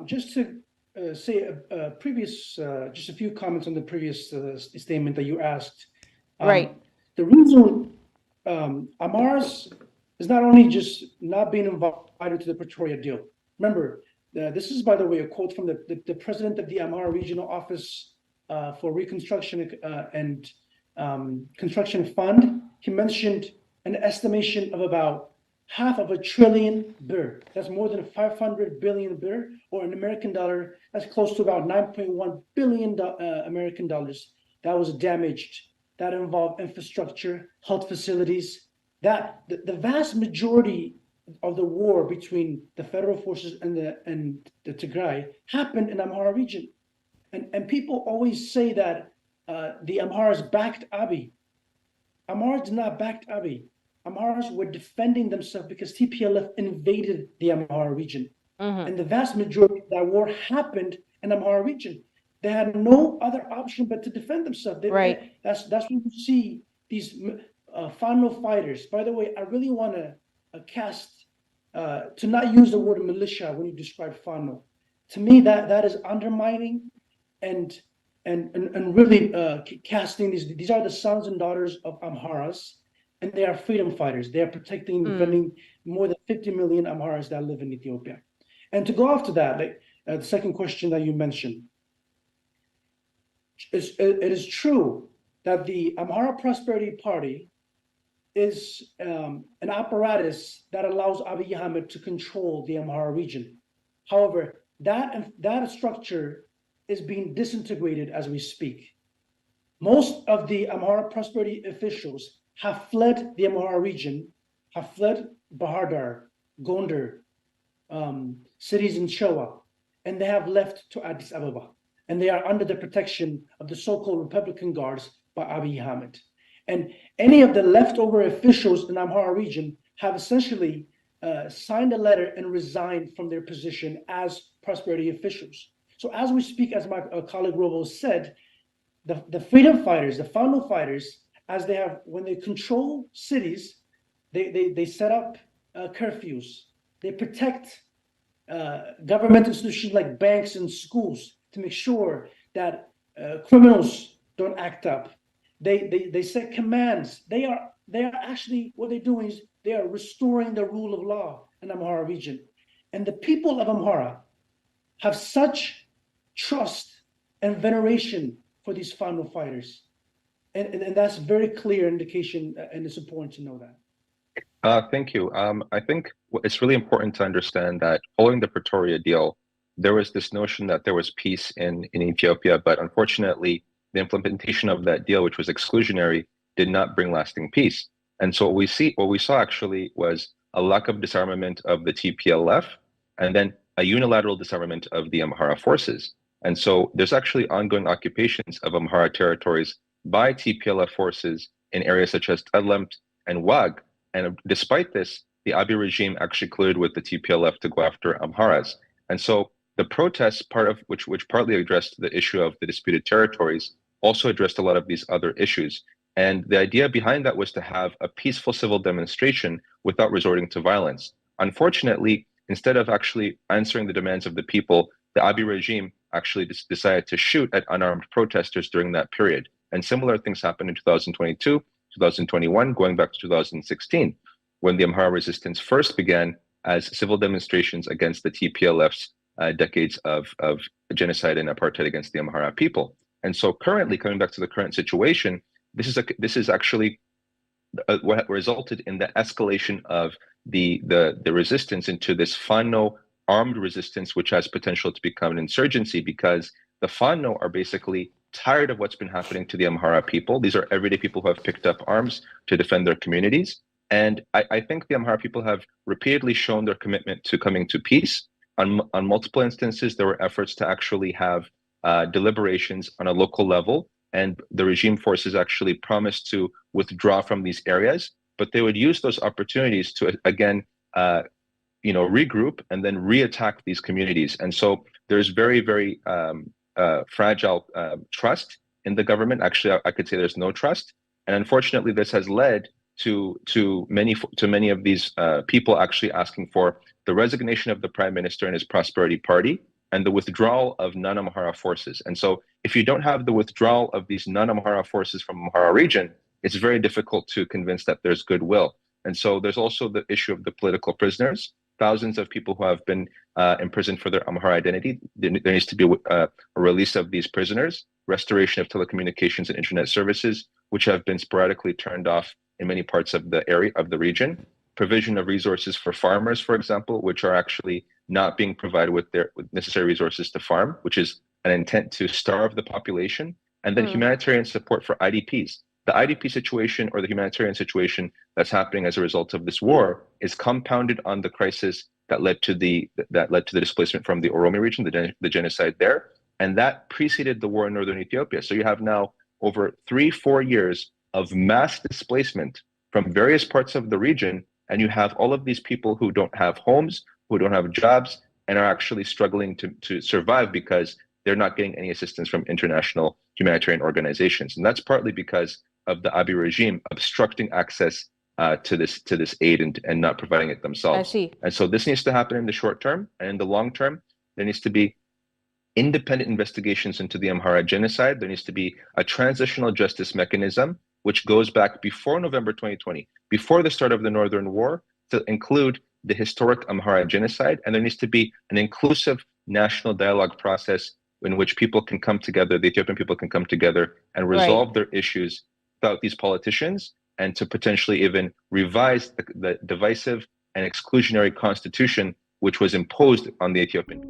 just to say just a few comments on the previous statement that you asked. Right. The reason Amhara's is not only just not being invited to the Pretoria deal. Remember, this is, by the way, a quote from the president of the Amhara Regional Office for Reconstruction and Construction Fund. He mentioned an estimation of about $500 billion birr. That's more than 500 billion birr, or in American dollar, that's close to about 9.1 billion American dollars. That was damaged. That involved infrastructure, health facilities. That the vast majority of the war between the federal forces and the Tigray happened in Amhara region, and people always say that the Amharas backed Abiy. Amharas did not back Abiy. Amharas were defending themselves because TPLF invaded the Amhara region. And the vast majority of that war happened in Amhara region. They had no other option but to defend themselves. That's when you see these Fano fighters. By the way, I really want to to not use the word militia when you describe Fano. To me, that is undermining and really casting these are the sons and daughters of Amharas. And they are freedom fighters. They are protecting and defending more than 50 million Amharas that live in Ethiopia. And to go after that, the second question that you mentioned, it is true that the Amhara Prosperity Party is an apparatus that allows Abiy Ahmed to control the Amhara region. However, that structure is being disintegrated as we speak. Most of the Amhara Prosperity officials have fled the Amhara region, have fled Bahardar, Gondar, cities in Showa, and they have left to Addis Ababa. And they are under the protection of the so-called Republican Guards by Abiy Ahmed. And any of the leftover officials in Amhara region have essentially signed a letter and resigned from their position as prosperity officials. So as we speak, as my colleague Robel said, the freedom fighters, the Fano fighters, when they control cities, they set up curfews. They protect government institutions like banks and schools to make sure that criminals don't act up. They set commands. They are actually, what they're doing is they are restoring the rule of law in Amhara region. And the people of Amhara have such trust and veneration for these Fano fighters. And that's very clear indication, and it's important to know that. Thank you. I think it's really important to understand that following the Pretoria deal, there was this notion that there was peace in Ethiopia, but unfortunately, the implementation of that deal, which was exclusionary, did not bring lasting peace. And so what we saw actually was a lack of disarmament of the TPLF, and then a unilateral disarmament of the Amhara forces. And so there's actually ongoing occupations of Amhara territories by TPLF forces in areas such as Tadlemt and Wag. And despite this, the Abiy regime actually colluded with the TPLF to go after Amharas. And so the protests, part of which partly addressed the issue of the disputed territories, also addressed a lot of these other issues. And the idea behind that was to have a peaceful civil demonstration without resorting to violence. Unfortunately, instead of actually answering the demands of the people, the Abiy regime actually decided to shoot at unarmed protesters during that period. And similar things happened in 2022, 2021, going back to 2016, when the Amhara resistance first began as civil demonstrations against the TPLF's decades of genocide and apartheid against the Amhara people. And so currently, coming back to the current situation, this is actually what resulted in the escalation of the resistance into this Fano armed resistance, which has potential to become an insurgency, because the Fano are basically tired of what's been happening to the Amhara people. These are everyday people who have picked up arms to defend their communities. And I think the Amhara people have repeatedly shown their commitment to coming to peace. On multiple instances, there were efforts to actually have deliberations on a local level, and the regime forces actually promised to withdraw from these areas, but they would use those opportunities to, again, regroup and then re-attack these communities. And so there's very, very fragile trust in the government. Actually, I could say there's no trust. And unfortunately, this has led to many of these people actually asking for the resignation of the prime minister and his prosperity party, and the withdrawal of non-Amhara forces. And so if you don't have the withdrawal of these non-Amhara forces from Amhara region, it's very difficult to convince that there's goodwill. And so there's also the issue of the political prisoners, thousands of people who have been imprisoned for their Amhara identity. There needs to be a release of these prisoners, restoration of telecommunications and internet services, which have been sporadically turned off in many parts of the area of the region, provision of resources for farmers, for example, which are actually not being provided with necessary resources to farm, which is an intent to starve the population, and then humanitarian support for IDPs. The IDP situation, or the humanitarian situation that's happening as a result of this war, is compounded on the crisis that led to the displacement from the Oromo region, the genocide there, and that preceded the war in northern Ethiopia. So you have now over 3-4 years of mass displacement from various parts of the region, and you have all of these people who don't have homes, who don't have jobs, and are actually struggling to survive because they're not getting any assistance from international humanitarian organizations. And that's partly because of the Abiy regime obstructing access to this aid and not providing it themselves. I see. And so this needs to happen in the short term, and in the long term, there needs to be independent investigations into the Amhara genocide. There needs to be a transitional justice mechanism, which goes back before November 2020, before the start of the Northern War, to include the historic Amhara genocide. And there needs to be an inclusive national dialogue process in which people can come together, the Ethiopian people can come together and resolve their issues without these politicians, and to potentially even revise the divisive and exclusionary constitution which was imposed on the Ethiopian.